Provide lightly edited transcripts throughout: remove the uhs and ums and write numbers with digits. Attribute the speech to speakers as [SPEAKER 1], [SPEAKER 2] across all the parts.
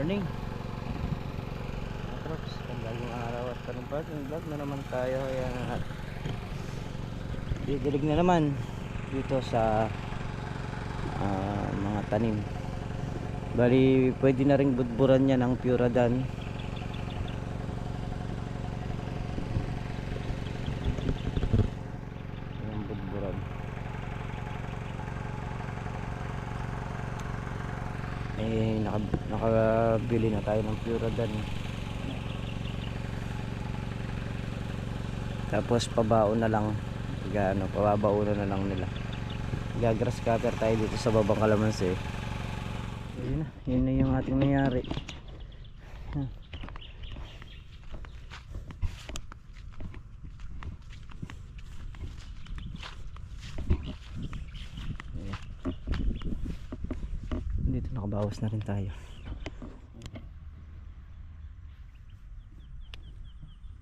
[SPEAKER 1] morning mga trops, ang bagong araw at panibagong vlog na naman tayo. Ayan, didilig na naman dito sa mga tanim. Bali pwede na rin budburan niya ng Puradan. Ayan, budburan. Nakabili na tayo ng Puradan. Tapos pabaon na lang, pababaon na lang nila. Gagrass cutter tayo dito sa babang kalamansi. Yun na yung ating nangyari. Dito nakabawas na rin tayo.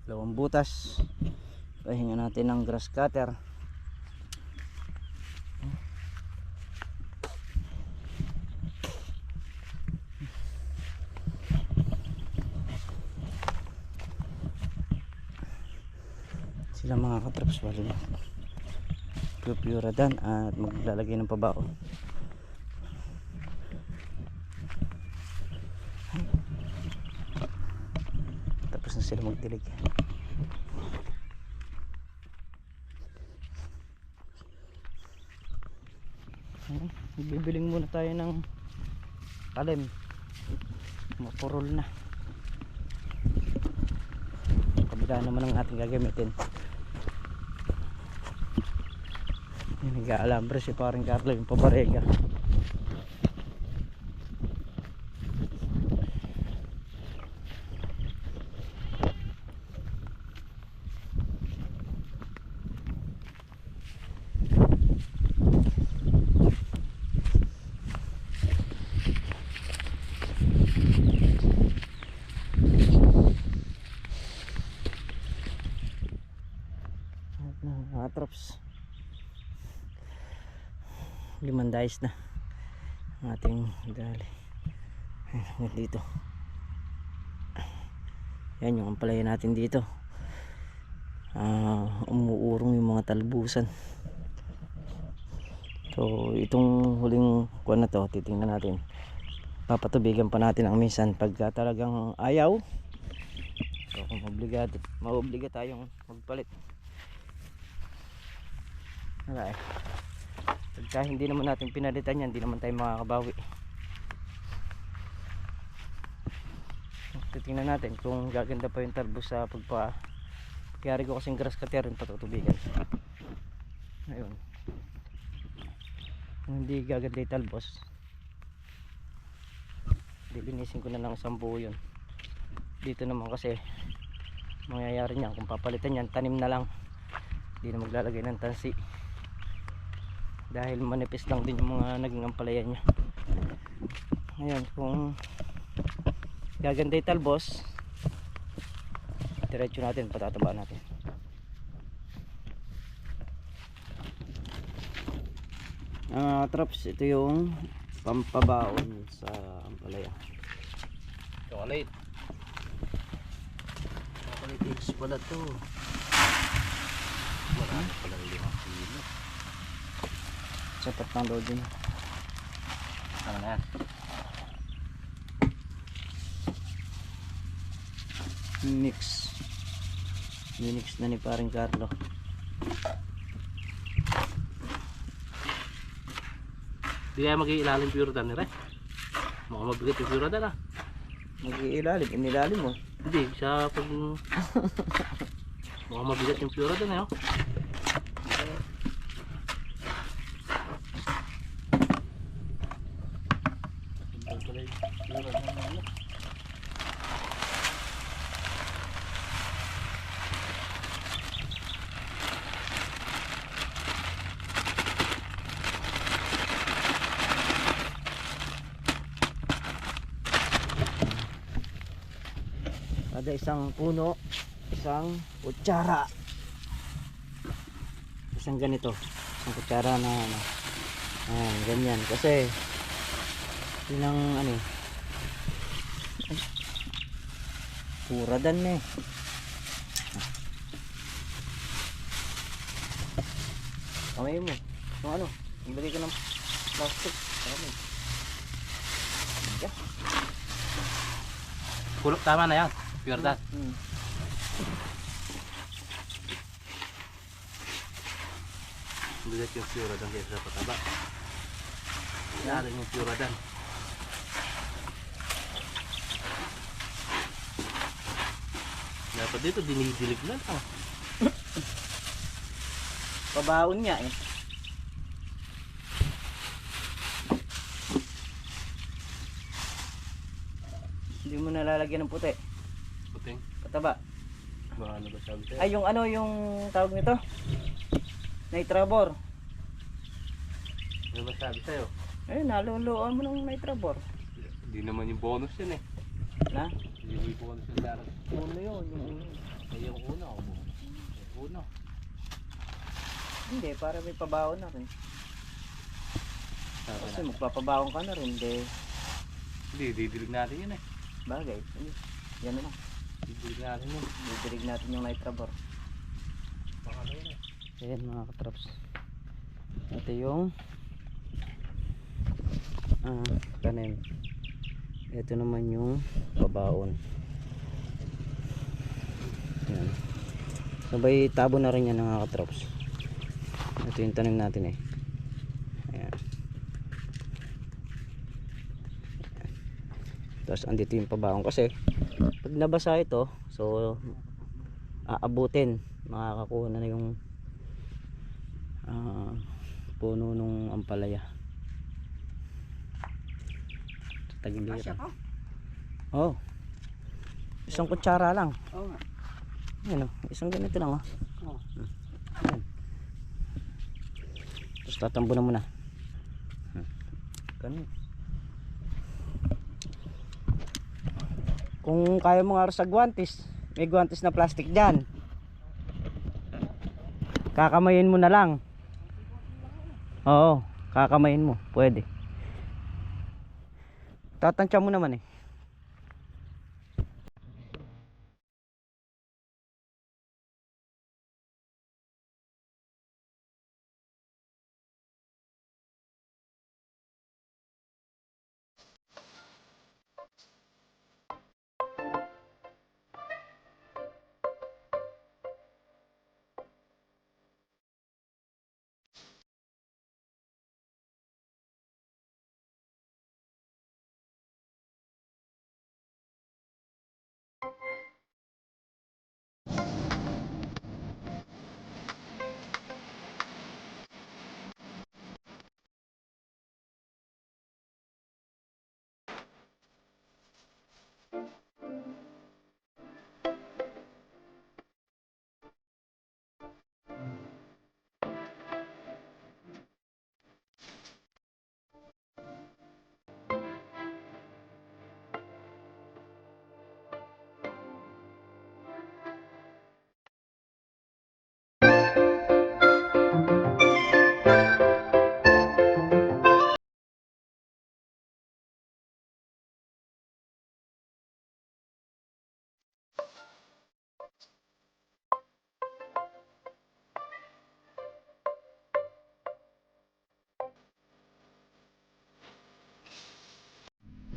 [SPEAKER 1] Dalawang butas. Pahinga natin ng grass cutter. Sila mga katraps, wala na Puradan at maglalagay ng pabao. Tapos na sila magdilig. Bibiling muna tayo ng talim. Mapurol na. Kabila naman ang ating gagamitin. Nag-aalambre si paring Carlo yung pabarega. Traps, limandayos na ang ating dali dito. Yan yung ampalaya natin dito. Umuurong yung mga talbusan. So itong huling kuwan na to, titingnan natin, papatubigan pa natin ang minsan pagka talagang ayaw. So kung maobliga tayong magpalit. Okay. Pagka hindi naman natin pinalitan yan, hindi naman tayo makakabawi. Titingnan natin kung gaganda pa yung talbos sa pagkayari ko kasing grass cutter yung patutubigan. Ayun, kung hindi gaganda yung talbos, lilinisin ko na lang isang buo yun. Dito naman kasi mangyayari niyan, kung papalitan yan, tanim na lang, hindi na maglalagay ng tansi dahil manipis lang din yung mga naging ampalaya niya. Ngayon, kung gaganda yung talbos, diretso natin, patatabaan natin. Traps, ito yung pampabaon sa ampalaya. Chocolate eggs pala to. Marami pala 5 kilo. Sapat ng load din. Ano na yan? Minix na ni paring Carlo.
[SPEAKER 2] Di kaya mag-iilalim Puradan nila. Mukhang mabigat yung Puradan
[SPEAKER 1] Mag-iilalim, inilalim mo.
[SPEAKER 2] Hindi, siya pag mukhang mabigat yung Puradan eh.
[SPEAKER 1] Kada isang puno, isang kutsara. Isang ganito, isang kutsara na ganyan. Kasi yun ang Pura dan eh. Kamay mo. Yung ano, ilagay ko ng plastic. Kamay. Yeah.
[SPEAKER 2] Kulot tama na yan. Pure dan. Bigat yung pure dan kaysa sa pataba. Inarin yung pure dan. Dapat dito dinidilig lang.
[SPEAKER 1] Pabaon nga eh. Hindi mo nalalagyan ng puti.
[SPEAKER 2] Puting.
[SPEAKER 1] Pataba.
[SPEAKER 2] Baka ano ba sabi sa'yo?
[SPEAKER 1] Ay, yung ano, yung tawag nito? Nitrabor.
[SPEAKER 2] Ano ba sabi sa'yo?
[SPEAKER 1] Ayun, naluluan mo ng nitrabor.
[SPEAKER 2] Hindi naman yung bonus yun eh.
[SPEAKER 1] Na?
[SPEAKER 2] Hindi yung bonus yung darat.
[SPEAKER 1] Uno yun, yung uno.
[SPEAKER 2] Ay yung uno ako bonus. Yung uno.
[SPEAKER 1] Hindi, para may pabaon na rin.
[SPEAKER 2] Sabi
[SPEAKER 1] Kasi
[SPEAKER 2] na.
[SPEAKER 1] magpapabaon ka na rin, hindi.
[SPEAKER 2] Hindi, didilig natin yun eh.
[SPEAKER 1] Bagay. Hindi. Yan na lang.
[SPEAKER 2] Didilig natin yun.
[SPEAKER 1] Didilig natin yung nitrabor.
[SPEAKER 2] Pakalo yun eh.
[SPEAKER 1] Ayan mga katraps. Ito yung tanim. Ito naman yung pabaon. Ayan. Sabay tabo na rin yan mga katraps. Ito yung tanim natin eh. Ayan. Tapos andito yung pabaon kasi pag nabasa ito, so aabutin, makakakuha na yung puno nung ampalaya. Tagiliran. Oh. Isang kutsara lang.
[SPEAKER 2] Oo nga.
[SPEAKER 1] Ayan, isang ganito lang.
[SPEAKER 2] Oo.
[SPEAKER 1] Ayan. Tapos tatambunan mo na. Ganun. Kung kaya mo nga sa guwantes, may guwantes na plastic dyan. Kakamayin mo na lang. Oo, kakamayin mo. Pwede. Tatansya mo naman eh.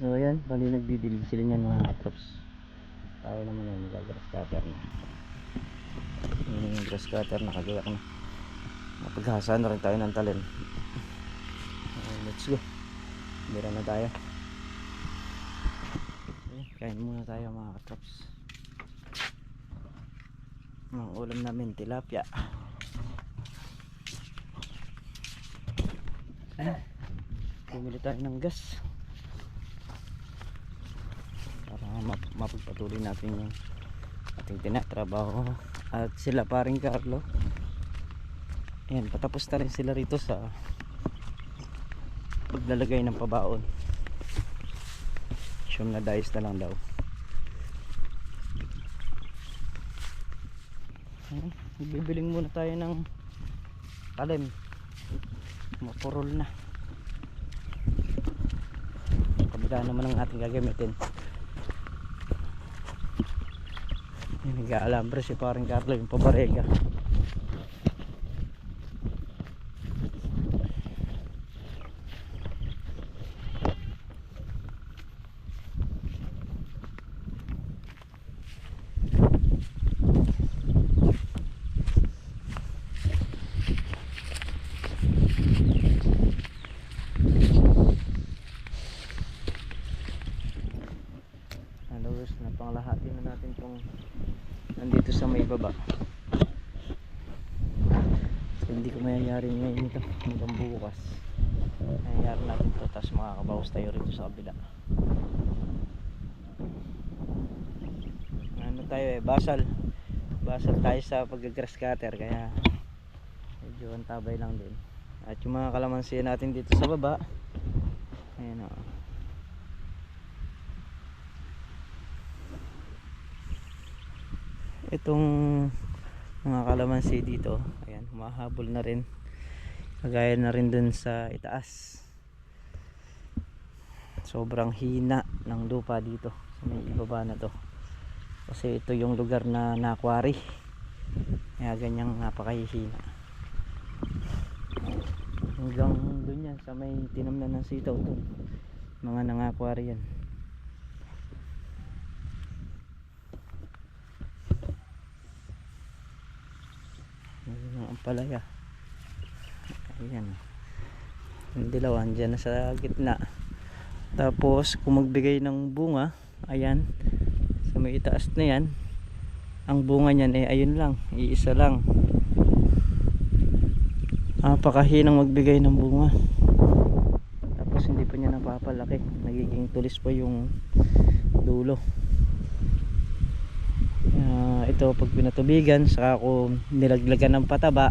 [SPEAKER 1] So ayan, bali nagdidilig sila niyan mga katrops. Tayo naman yung mag-grass cutter na. Yung grass cutter nakagayak na. Napaghasa na rin tayo ng talim. Let's go. Bira na tayo. Okay, kain muna tayo mga katrops. Ang ulam namin tilapia. Bumili tayo ng gas para mapagpatuloy natin yung ating tinatrabaho. At sila paring Carlo, ayan, patapos na rin sila rito sa paglalagay ng pabaon. Siyom na dayos na lang daw. Bibiling muna tayo ng talim. Mapurol na. Kabila naman ang ating gagamitin. Nag-aalambre si paring Carlo yung pabarega. Halos na panglahati na natin itong nandito sa may baba. So, hindi ko mayayari ngayon ito hanggang bukas. Mayayari natin ito, tapos makakabawas tayo rito sa kabila. Ano tayo basal tayo sa pag-grass cutter, kaya medyo antabay lang din. At yung mga kalamansi natin dito sa baba, ayan o. Itong mga kalamansi dito, ayan, humahabol na rin, kagaya na rin dun sa itaas. Sobrang hina ng lupa dito sa may ibaba na to, kasi ito yung lugar na nakwari, kaya ganyang napakahihina. Hanggang dun yan sa may tinamnan ng sitaw dun, mga nangakwari yan. Ang palaya, ayan, yung dilaw andyan na sa gitna. Tapos kung magbigay ng bunga, ayan, sa may itaas na yan, ang bunga nyan ay ayun lang, iisa lang. Napakahinang magbigay ng bunga, tapos hindi pa niya napapalaki, nagiging tulis pa yung dulo. Ito pag pinatubigan, saka ako nilaglagan ng pataba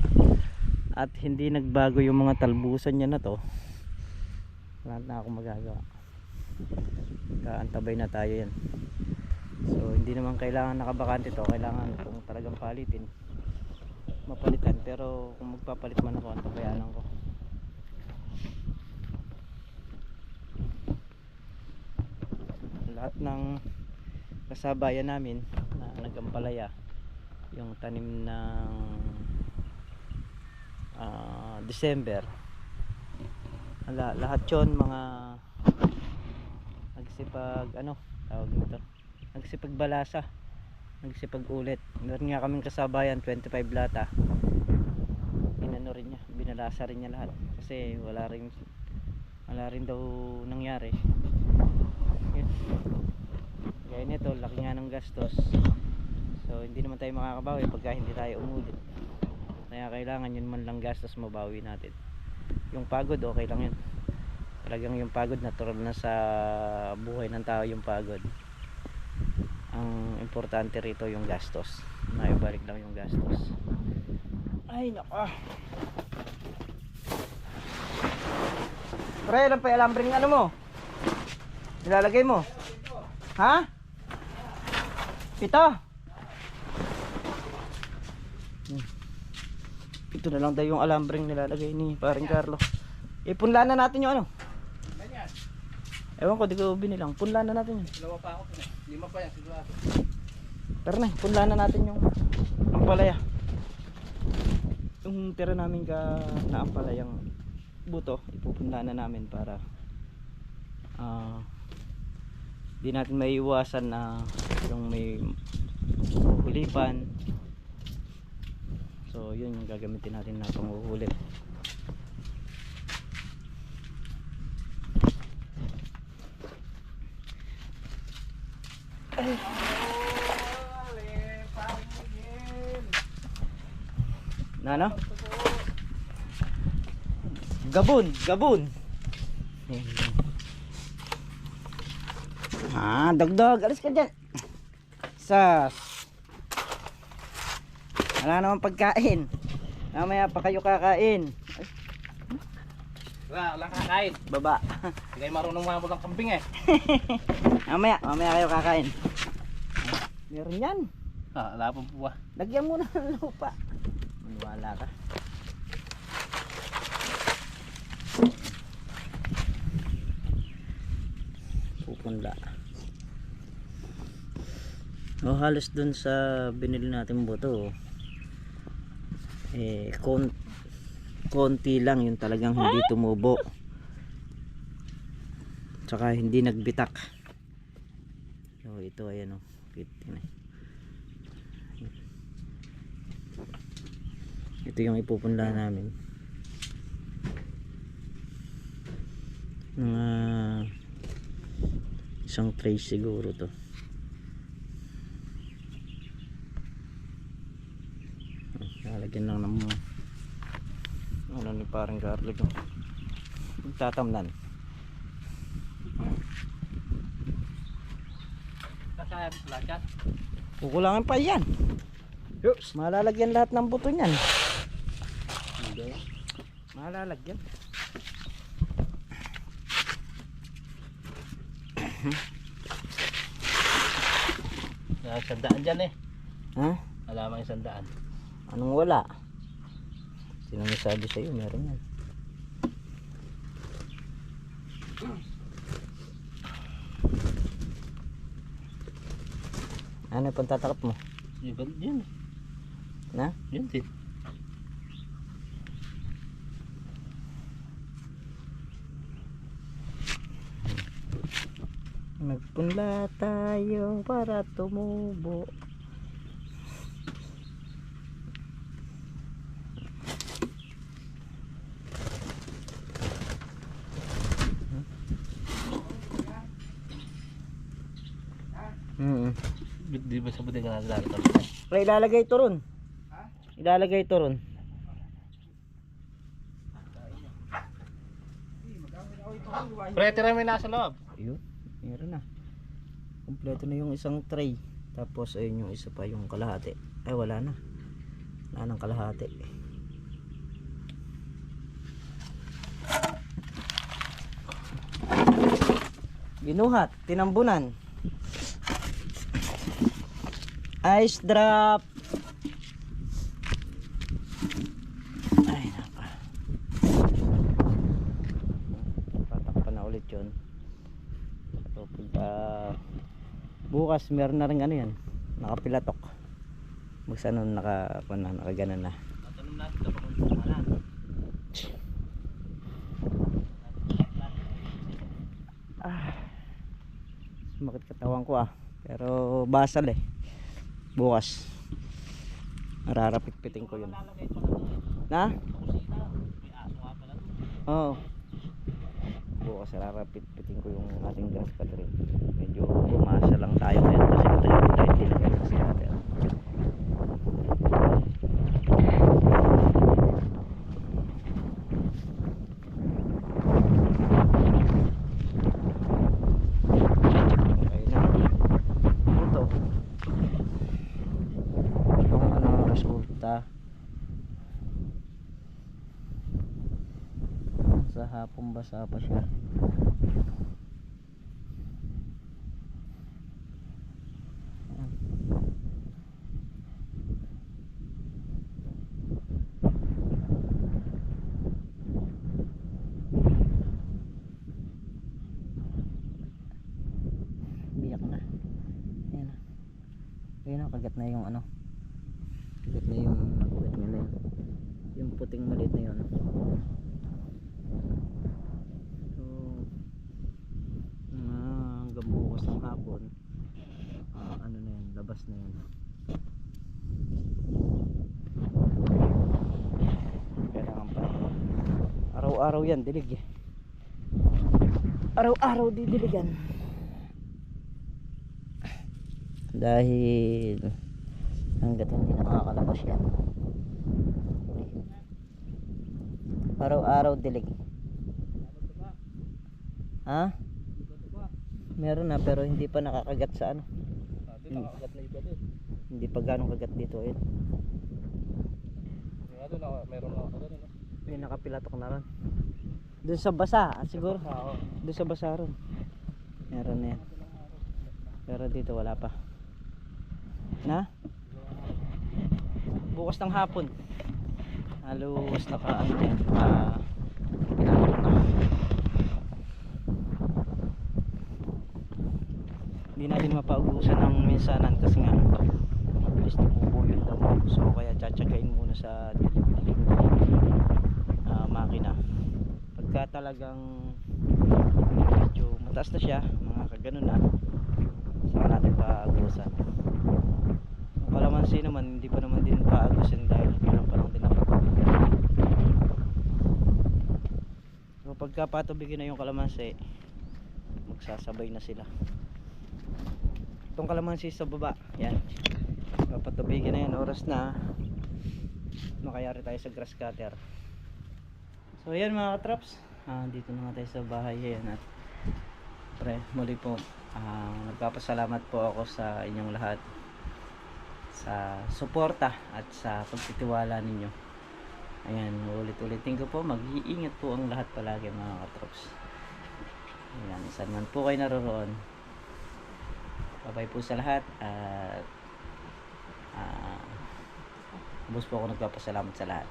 [SPEAKER 1] at hindi nagbago yung mga talbusan niya na to, wala na ako magagawa, kaantabay na tayo yan. So hindi naman kailangan nakabakante to, kailangan kung talagang palitin, mapalitan. Pero kung magpapalit man ako, antabayanan ko. Lahat ng kasabayan namin na nagampalaya, yung tanim ng December, lahat yon mga nagsipag tawag nito, nagsipag balasa, nagsipag ulit. Meron nga kaming kasabayan 25 lata, inano rin niya, binalasa rin niya lahat, kasi wala rin daw nangyari. Yun. Gaya nito, laki nga ng gastos, so hindi naman tayo makakabawi pagka hindi tayo umulit. Kaya kailangan yun man lang gastos mabawi natin. Yung pagod okay lang yun, talagang yung pagod natural na sa buhay ng tao yung pagod. Ang importante rito yung gastos, maibalik lang yung gastos. Ay nako, pre, lang pa alambring ano mo nilalagay mo, ha? Ito na lang daw yung alambring nilalagay ni paring Carlo. Punlaan na natin yung ano. Ewan ko, di ko binilang. Punlaan na natin yun.
[SPEAKER 2] Dalawa pa ako. 5 pa yan, sigurado.
[SPEAKER 1] Tara na, punlaan na natin yung ampalaya. Yung tira namin na ampalayang buto, ipupunlaan na namin para di natin maiiwasan na yung may hulipan. So yun yung gagamitin natin na panguhuli. Ano? Gabon. Dagdag, alis ka dyan. Sas. Wala naman pagkain. Mamaya pa kayo kakain.
[SPEAKER 2] Wala kakain.
[SPEAKER 1] Baba.
[SPEAKER 2] Hindi kayo marunong mamabot ng kambing eh.
[SPEAKER 1] mamaya kayo kakain. Meron yan.
[SPEAKER 2] Wala pang buwa.
[SPEAKER 1] Lagyan mo na ng lupa. Maniwala ka. Pupunla. O halos dun sa binili natin buto, konti lang yung talagang hindi tumubo. Tsaka hindi nagbitak. So ito ayan o. Ito yung ipupunla namin. Mga isang tray siguro to. Lalagyan lang ng ano ni parang garlic. Tatamnan.
[SPEAKER 2] Kasaya pala yan.
[SPEAKER 1] Kukulangan pa yan.
[SPEAKER 2] Yes.
[SPEAKER 1] Malalagyan lahat ng buto niyan.
[SPEAKER 2] Hindi.
[SPEAKER 1] Malalagyan.
[SPEAKER 2] Sandaan dyan eh.
[SPEAKER 1] Ha?
[SPEAKER 2] Alamang yung sandaan.
[SPEAKER 1] Anong wala? Sino may sabi sa'yo? Meron yan. Ano yung pantatakap mo?
[SPEAKER 2] Yan.
[SPEAKER 1] Na?
[SPEAKER 2] Yan din.
[SPEAKER 1] Nagpunla tayo para tumubo.
[SPEAKER 2] Di ba sa buti ka naglalakad?
[SPEAKER 1] Pre, ilalagay ito ron. Ilalagay ito ron.
[SPEAKER 2] Pre, tira mo yung nasa loob.
[SPEAKER 1] Ayun, meron na. Kompleto na yung isang tray. Tapos ayun yung isa pa, yung kalahati. Ay wala na. Wala nang kalahati. Binuhat, tinambunan. Ice drop. Ay naka. Tatakpan na ulit yun. So pagka bukas meron na rin ano yan, nakapilatok. Buksan nun nakaganan na.
[SPEAKER 2] Tatanong natin ito kung kumalan.
[SPEAKER 1] Sumakit katawan ko pero basal bukas mararapit-piting ko yun. Na?
[SPEAKER 2] May aso nga pala.
[SPEAKER 1] Oo. Bukas mararapit-piting ko yung ating grass cutter. Medyo bumasa lang tayo ngayon kasi tayo tinagay sa cutter. Sa hapong basa pa siya. Ayan. Biyak na. Ayan na. Ayan na, kagat na yung ano. Kagat na yung nakugat niya na yun. Yung puting maliit na yun. Hanggang bukas ng hapon ano na yan, labas na yan. Kailangan pa araw-araw yan dilig araw-araw didiligan dahil hanggat hindi nakakalabas yan araw-araw dilig. Ha? Meron na pero hindi pa nakakagat sa ano.
[SPEAKER 2] Sabi nakakagat na iba doon.
[SPEAKER 1] Hindi pa ganong kagat dito ayun.
[SPEAKER 2] Meron na ako doon.
[SPEAKER 1] May nakapilatok na ron. Doon sa basa siguro. Doon sa basa ron. Meron na yan. Pero dito wala pa. Na? Bukas ng hapon. Halos naka ano yan. Pilatok na. hindi natin mapaugusan ng minsanan kasi nga mabilis tumubo yung damo. So kaya tsatsagain muna sa dilim-dilim makina. Pagka talagang medyo mataas na siya, mga kaganon na, saka natin paagusan. Ang kalamansi naman hindi pa naman din paagusin dahil kailan pa lang din ako. So pagka patubigin na yung kalamansi, magsasabay na sila. Itong kalamansi sa baba, yan, papatubigin na yan, oras na makayari tayo sa grass cutter. So yan mga katraps, dito na nga tayo sa bahay. Yan, at muli po nagpapasalamat po ako sa inyong lahat sa suporta at sa pagtitiwala ninyo. Ayan, ulit-ulitin ko po, mag-iingat po ang lahat palagi mga katraps. Ayan, saan man po kayo naroroon, bye po sa lahat. At ubos po ako nagpapasalamat sa lahat.